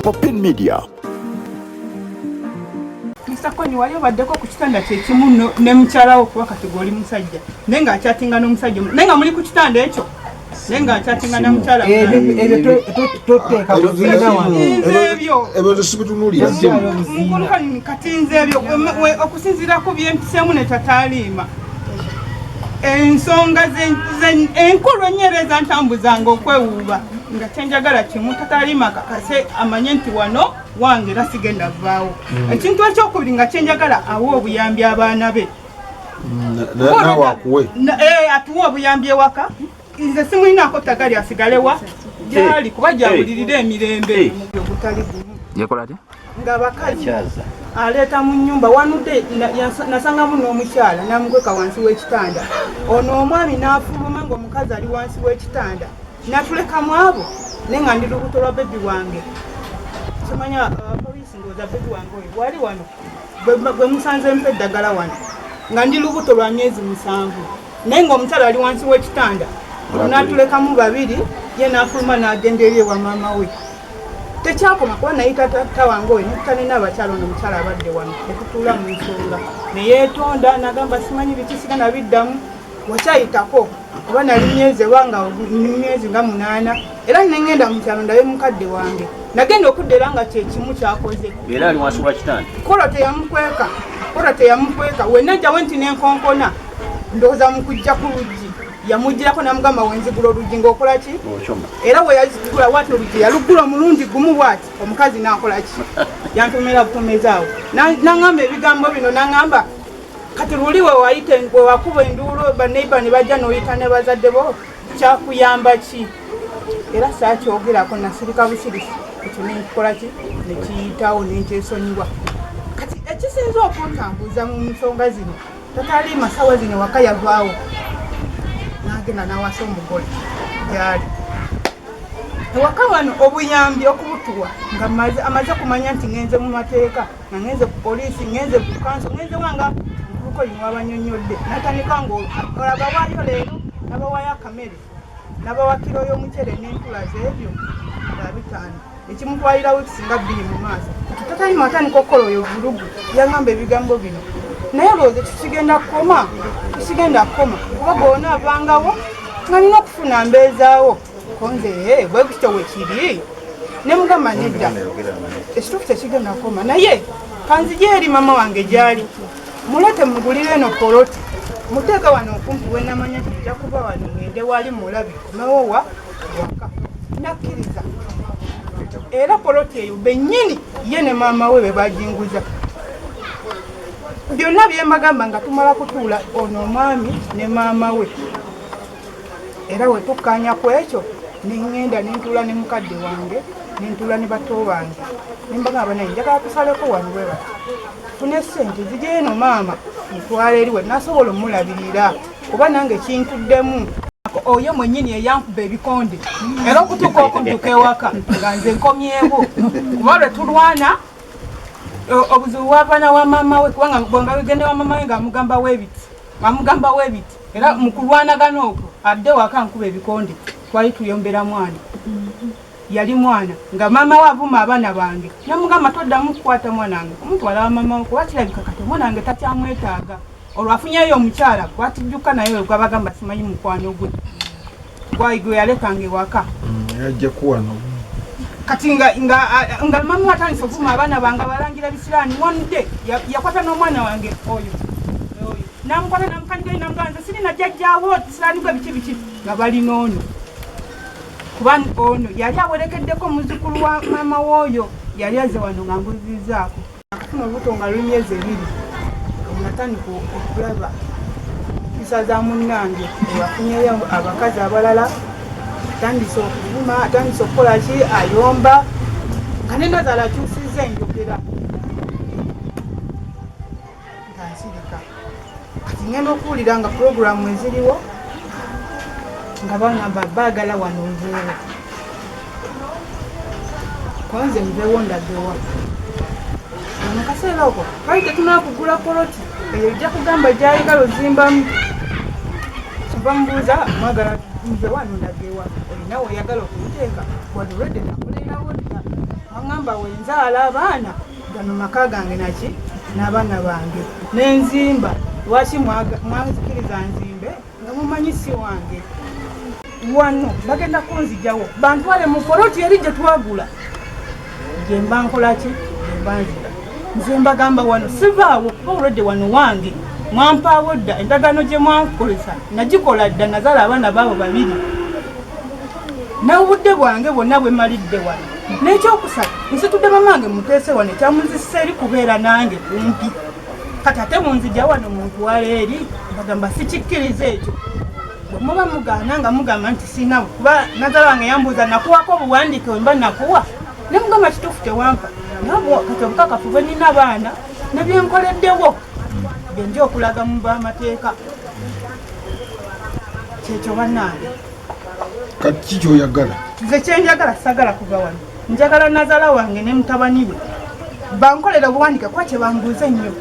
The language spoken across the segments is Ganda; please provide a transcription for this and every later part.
Popin Media. Mr. Koni wali obaddeko ku kitanda kyekimu ne mukyalawo kuba kati goli musajja naye nga akyatinga n'omusajja naye nga muli ku kitanda ekyo naye nga akyatinga na mukyala toteeka kuziina wano ebyo sibitunulira mukulu kani katinze ebyo okusinziira ku byempiseemu ne tataliima ensonga enkulu ennyereza ntambuzanga okwewuuba nga kyenjagala kimu tataliima kakase amanye nti wano wange era sigenda vaawo ekintu ekyokubiri nga kyenjagala awa obuyambi abaana be nawe akuwe atuwa obuyambi ewaka nze simulinaako tagali asigalewa gyali kuba gyabulirira emirembe ogutali gumu nga bakazi aleeta mu nnyumba wanudde nasangamu n'omukyala namukweka wansi w'ekitanda ono omwami n'afuluma ng'omukazi ali wansi w'ekitanda natulekamu abo naye nga ndi lubuto lwa bebi wange kimanya poliisi ng'oza bebi wange oyo wali wano bwe musanze mpa eddagala wano nga ndi lubuto lwa myezi 7 naye ng'omukyala ali wansi w'ekitanda natulekamu babiri ye n'afuluma n'agenda eri ewa maama we tekyakoma kuba nayita taata wange oyo netutalina abakyala ono omukyala abadde wano netutuula mu nsonga neyeetonda nagamba simanyi biki sigana biddamu wakyayitako kuba nali myezi nga 8 era nengenda mu kyalo ndabe mukadde wange nagenda okudda era nga kyekimu kyakoze era ali wansi wa kitanda kola teyamukweka wenajjawe nti nenkonkona ndowooza mu kujja ku luggi yamugirako namugamba wenzigula oluggi ng'okola ki era we yazigula wati oluggi yaluggula omulundi gumu bwati omukazi n'akola ki yantomera butomezaawo naŋŋamba ebigambo bino naŋŋamba kati luli we wayite we wakuba enduulu baneiba ne bajja n'oyita ne bazadde bo kyakuyamba ki era saakyogerako nasirika busirisi ekyo nenkikola ki nekiyitawo nenkyesonyiwa kati ekisinza okuntambuza mu nsonga zino tatali masawa zino waka yavaawo nagenda nawasa omugole gyali ewaka wano obuyambi okubutuwa nga amaze kumanya nti ngenze mu mateeka nga ngenze ku poliisi ngenze ku kanso ngenze wanga nkuko lino wabanyonyodde natandika ng'olaba waayo leero nabawayo akamere nabawa kiro y'omucere n'entula z'ebyo nga 5 ekimutwalira weekisinga 2 mu maaso tatalimu atandika okukola oyo vulugu yaŋŋamba ebigambo bino naye looze tusigenda kukoma kuba gonna avangawo nga nina okufuna mbeezaawo konze bwe gutyo wekiri ne mugamba nedda ekituufu tekigenda kukoma naye kanzije eri mama wange gyali mulete mugulire eno poloti muteeka wano okumpi wenamanya nti tujja kuba wano ngende wali mulabi nawowa waka nakkiriza era poloti eyo bennyini ye ne maama we be bajinguza byonna byembagamba nga tumala kutuula ono omwami ne maama we era we tukkanya ku ekyo neŋŋenda nentuula ne mukadde wange nentuula ne bato bange nembagamba naye njagala tusaleko wano bwe bati tune ssente zijja eno maama mutwala eri we nasobola omulabirira kuba nange kintuddemu oyo mwennyini eyankuba ebikonde era okutuuka okudduka ewaka nga nze nkomyewo kuba lwe tulwana obuzibu bwavaana wa maama we kubanga bwenga wegende wa maama we ng'amugamba weebiti era mu kulwanagana okwo adde waka nkuba ebikonde twali tuyombera mwana yali mwana nga maama we avuma abaana bange namugamba toddamu kukwata mwanange omutwala wa maama we kuba kirabika kati omwana wange takyamwetaaga olwo afunyeyo omukyala gwatijjukka naye we gwabagamba simanyi mukwano gwe gwe yalekanga ewaka yajja kuwano kati nga mama atandise okuvuma abaana bange balangira bisiraani wonde yakwata n'omwana wange oyo namukwata namukandigayo namuganza sirina jjajjaawo siraani gwe biki nga balina ono kuba ono yali awerekeddeko muzzukulu wa maama w'oyo yali aze wano nga mbuzizaako akafuna olubuto nga luli myezi 2 natandika okulaba mpisa za munnange ewafunyeyo abakazi abalala atandise okuvuma atandise okukola ki ayomba nga nenazaala akyusiza enjogera nga nsirika kati ngenda okuwulira nga puroguramu eziriwo nga bagamba baagala wano nveewo konze nveewo ndagewa mu kaseera okwo twali tetunala kugula poloti eyo ejja kugamba gyayagala ozimbamu kiva mubuuza mwagala nze wano ndagewa olina weeyagala okumuteeka wadulwedde nakolerawo dda nagamba wenzaala abaana gano maka gange naki n'abaana bange nenzimba lwaki mwazikiriza nzimbe nga mumanyi si wange wano bagenda kunzijawo bantwale mu poloti eri gye twagula gyemba nkolaki gyemba nzira nze mbagamba wano sivaawo kuba olwedde wano wange mwampaawo dda endagaano gye mwankolesa nagikola dda nazaala abaana baabo babiri n'obudde bwange bwonna bwe malidde wano n'ekyokusatu nsitudde mamange muteese wano ekyamunzisisa eri kubeera nange kumpi kati ate munzija wano muntwala eri mbagamba sikikkiriza ekyo bwe muba mugaana nga mugamba nti siinawo kuba nazaala wange yambuuza nakuwako obuwandiike wemba nakuwa ne mugamba kituufu tewampa nabwo kati obukakafu bwe nina abaana ne byenkoleddewo byenja okulaga mu b'amateeka kyekyo bannange kati kikyoyagala nze kyenjagala sagala kuva wano njagala nazaala wange ne mutabani we bankolera obuwandiike kuba kye bambuuza ennyo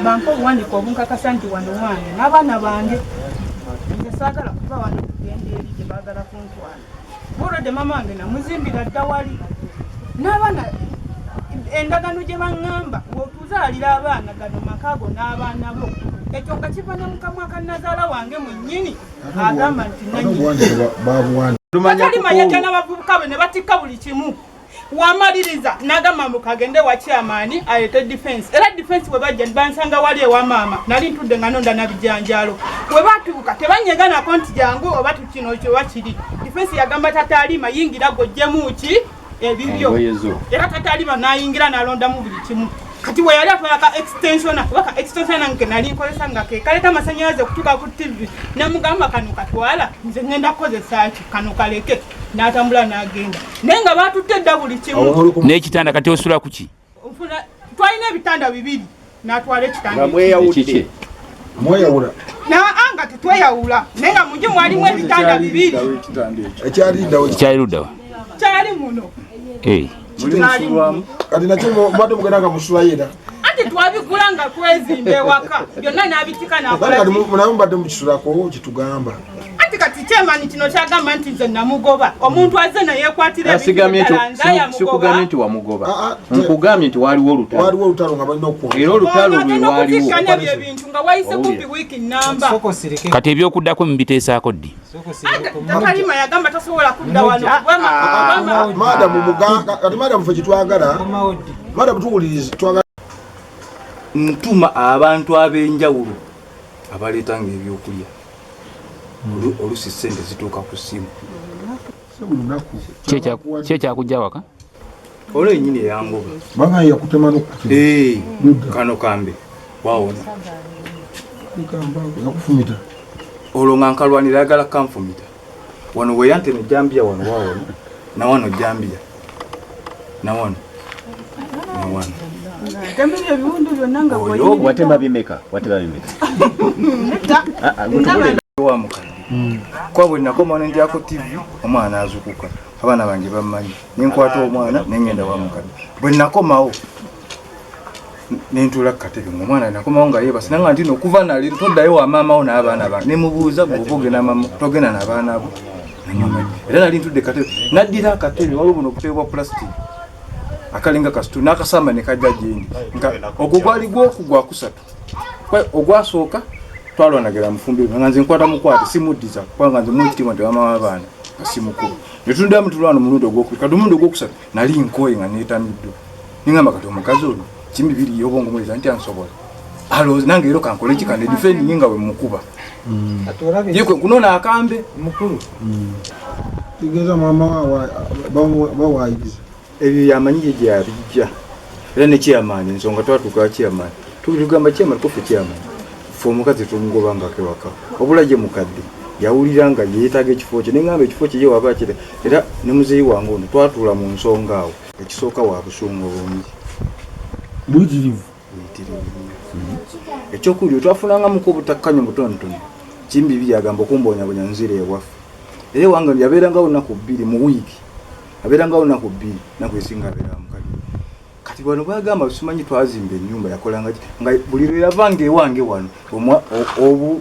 bampa obuwandiike obunkakasa nti wano wange n'abaana bange nze saagala kuva wano kugenda eri gye baagala kuntwala olwedde mama wange namuzimbira dda wali n'abaana endagaano gye baŋŋamba bw'otuzaalira abaana gano makaago n'abaana bo ekyo nga kiva ne mukamwa ka nazaala wange mwennyini agamba nti nanyitalimanya n'abavubuka be ne batikka buli kimu wamaliriza n'agamba mbu kagende wa chairman ayete defense era defense bwe bajja bansanga wali ewa maama nali ntudde nga nonda na bijanjalo bwe batuuka tebanyeganako nti jangu oba tukino kyo wakiri defense yagamba tatalima yingira gojjemu ki ebibyo era tatalima nayingira nalonda mu buli kimu kati we yali atwalaka extension waka extension nange nali nkozesa nga ke kaleta amasannyalaze okutuuka ku TV namugamba kano katwala nze ngenda kukozesa ki kano kaleke n'atambula n'agenda naye nga batutte edda buli kimu n'ekitanda kati osula ku ki twalina ebitanda bibiri n'atwala ekitanda mweyawula nga tetweyawula naye nga mujju mwalimu ebitanda bibiri ekyaliruddawa kyali muno kati nakyo mwate mugenda nga musulayo era ate twabigula nga twezimba ewaka byonna n'abitika naye mbadde mukisulako kitugamba ati kati kyemani kino kyagamba nti nze namugoba omuntu azze nayekwatira ebisikugambye nti wamugoba nkugambye nti waliwo olutalo nga balina okuwa era olutalo lwe waliwo ebyo ebintu nga wayise kumpi wiiki namba kati ebyokuddako mubiteesaako ddi takalima yagamba tasobola kudda wano madamu fe kitwagala madamu tuwulirize twagala ntuma abantu ab'enjawulo abaleetanga ebyokulya olusi sente zituuka ku ssimu kyekyakujja waka olwo ennyini eyangoba banga yakutema kano kambe wawona yakufumita olwo nga nkalwanira ayagala kanfumita wano weyanteme jambiya wano wawona nawano jambiya nawano ebiwundu byonna nga watema bimeka wamukadde kwa bwe nakoma nendyako TV omwana azukuka abaana bange bamanyi nenkwata omwana nengenda wamukadde bwe nakomawo nentula kukatebe omwana nakomawo nga yebasa nanga nti nokuva nali toddayo wa maamawo n'abaana bange nemubuuza bw'obogenda mama togenda n'abaana bo era nali ntudde katebe naddira akatebe waliwo buno okutebwa plastic akalinga kasitu n'akasamba ne kajja gyendi ogwo gwali gwokugwa kusatu ogwasooka twalwanagera mufumbiro nga nze nkwata mukwate simuddiza kubanga nze mwekitima nti wama w'abaana asimukulu netundiramu tulwana omulundi ogwokubiri kati omulundi ogwokusatu nali nkoye nga neetamiddwa ningamba kati omukazi ono kimi biri yobongo muliza nti ansobola alowooza nange ero kankole ki kande difendi nga bwe mukuba yekwe kunona akambe mukulu tegeeza maama bawayiriza ebyo yamanyi gye gyabijja era nekyamaanyi ensonga twatuuka kyamaanyi tugamba kyamaanyi kofe kyamaanyi fe omukazi tumugoba nga kewaka obula gye mukadde yawulira nga yeetaaga ekifo kye neŋŋamba ekifo kye ye waba kire era ne muzeeyi wange ono twatuula mu nsonga awo ekisooka wa busungu bungi buyitirivu ekyokulya twafunangamuko obutakkanyo butonotono kimbibi yagamba okumbonyabonya nzira ewaffe era ewange yabeerangawo lunaku bbiri mu wiiki abeerangawo lunaku bbiri naku esinga abeera mukadde kati wano bwagamba simanyi twazimba ennyumba yakolanga nga buli lwe yavanga ewange wano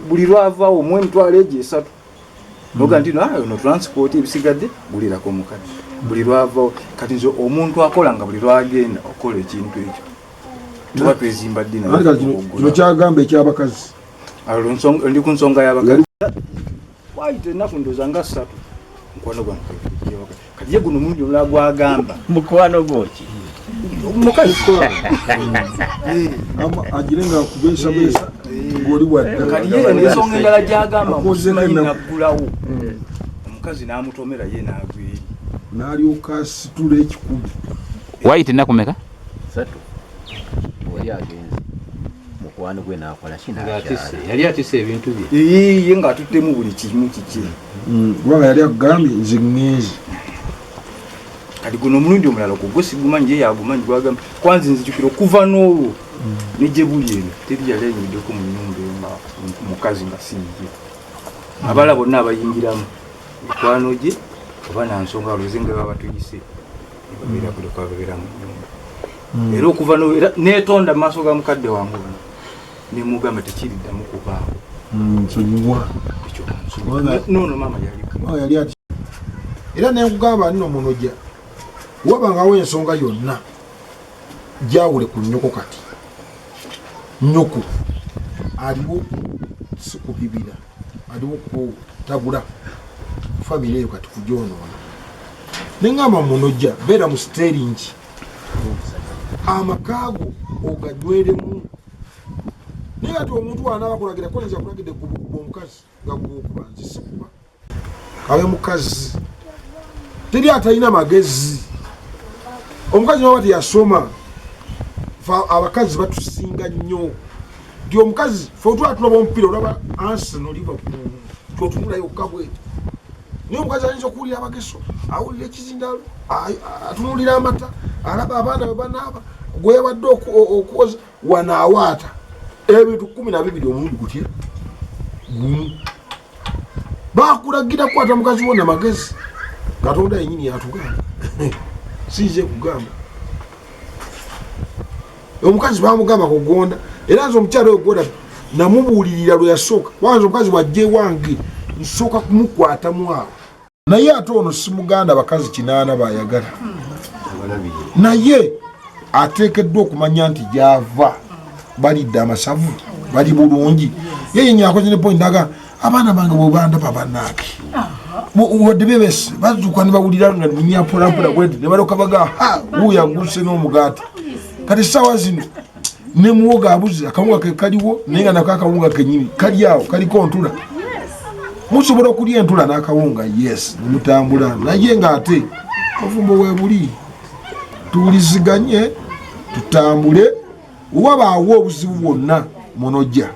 buli lwavaawo omwe emitwalo egyo esatu noga nti no transport ebisigadde gulirako mukadde buli lwava kati nze omuntu akola nga buli lwagenda okola ekintu ekyo tuba twezimba ddi kino kyagamba ekyabakazi ndi ku nsonga y'abakazi waite ennaku ndoza nga 3 mukwano gwange kati ye guno mulungi omulala gwagamba mukwano gwoki mukazi agire nga akubeesabeesa ng'oli wadda kati ye ensonga endala gyagamba musimanyi naggulawo omukazi n'amutomera ye n'agweri n'alyoka asitula ekikubi wayita ennaku meka 3 wali agenze mukwano gwe n'akola yali atise ebintu bye ye ng'atuttemu buli kimu kiki kubanga yali akugambye nze ŋŋenzi kati guno omulundi omulala kugwe sigumanyi ye yagumanyi gwagamba kwanza nzijukira okuva n'olwo nejje buli eno teri yali ayingiddeko mu nnyumba eyo nga mukazi nga siye abala bonna abayingiramu mikwano gye oba nansonga lweze nga baba tuyise babeera kule kwababeera mu nnyumba era okuva era neetonda mu maaso ga mukadde wange ono nemugamba tekiriddamu kubaawo nsonyiwa nono maama yali ati era nenkugamba nino munojja wabangawo ensonga yonna gyawule ku nnyoko kati nnyoko aliwo si kubibira aliwo kutagula famire eyo kati kugyonoona neŋŋamba munojja beera mu siteringi amakaago oganyweremu naye ati omuntu wanaaba kulagira kolenza kulagidde gubukuba omukazi nga gubukuba nzisikuba abe mukazi teri atalina magezi omukazi naba teyasoma abakazi batusinga nnyo nti omukazi fe otula tulaba omupiira olaba Arsenal Liverpool kyotunulayo okabwe naye omukazi ayinza okuwulira abageso awulira ekizindalo atunulira amata alaba abaana bwe banaaba gweyawadde okwoza wanaawaata ebintu 12 omulundi gutya gumu bakulagira kukwata mukazi wonna magezi Katonda yennyini yatugamba size kugamba omukazi bamugamba kugonda era nze omukyala oyo gwona namubuulirira lwe yasooka wanze omukazi wajje wange nsooka kumukwatamu awo naye ate ono si muganda bakazi 8 bayagala naye ateekeddwa okumanya nti gyava balidde amasavu bali bulungi ye yenyakoze ne point aga abaana bange bwebandaba bannaake wadde bebese bazuuka ne bawulira nga ninyampolampola bwenti ne balyoka baga wuuyo aguse n'omugaati kati essaawa zino ne muwoga abuze akawunga ke kaliwo naye nga nako akawunga kenyini kali awo kaliko ntula musobola okulya entula n'akawunga yes nemutambula naye ng'ate obufumbo weebuli tuwuliziganye tutambule wabaawo obuzibu bwonna munojja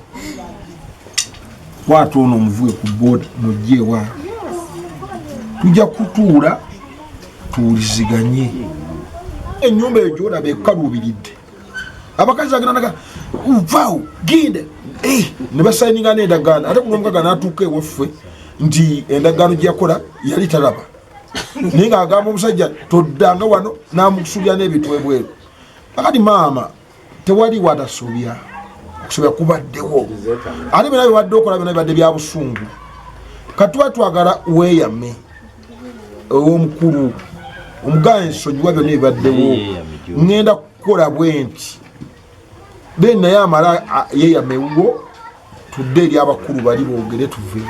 kwata ono omuvuge ku boda mujje ewa tujja kutuula tuwuliziganye ennyumba eyo gyolaba ekaluubiridde abakazi agenanaga vaawo ginde ne basayininga n'endagaano ate kuno omukaga n'atuuka ewaffe nti endagaano gyeyakola yali talaba naye ng'agamba omusajja toddanga wano n'amukusulya n'ebintu ebweru akati maama tewali watasobya okusobya kubaddewo ate byonna biwadde okola byonna bibadde bya busungu katuba twagala weeyame ow'omukulu omugala ensonyiwa byonna ebibaddewo ŋŋenda kukola bwe nti then naye amala yeeyamewo tudde eri abakulu bali boogere tuve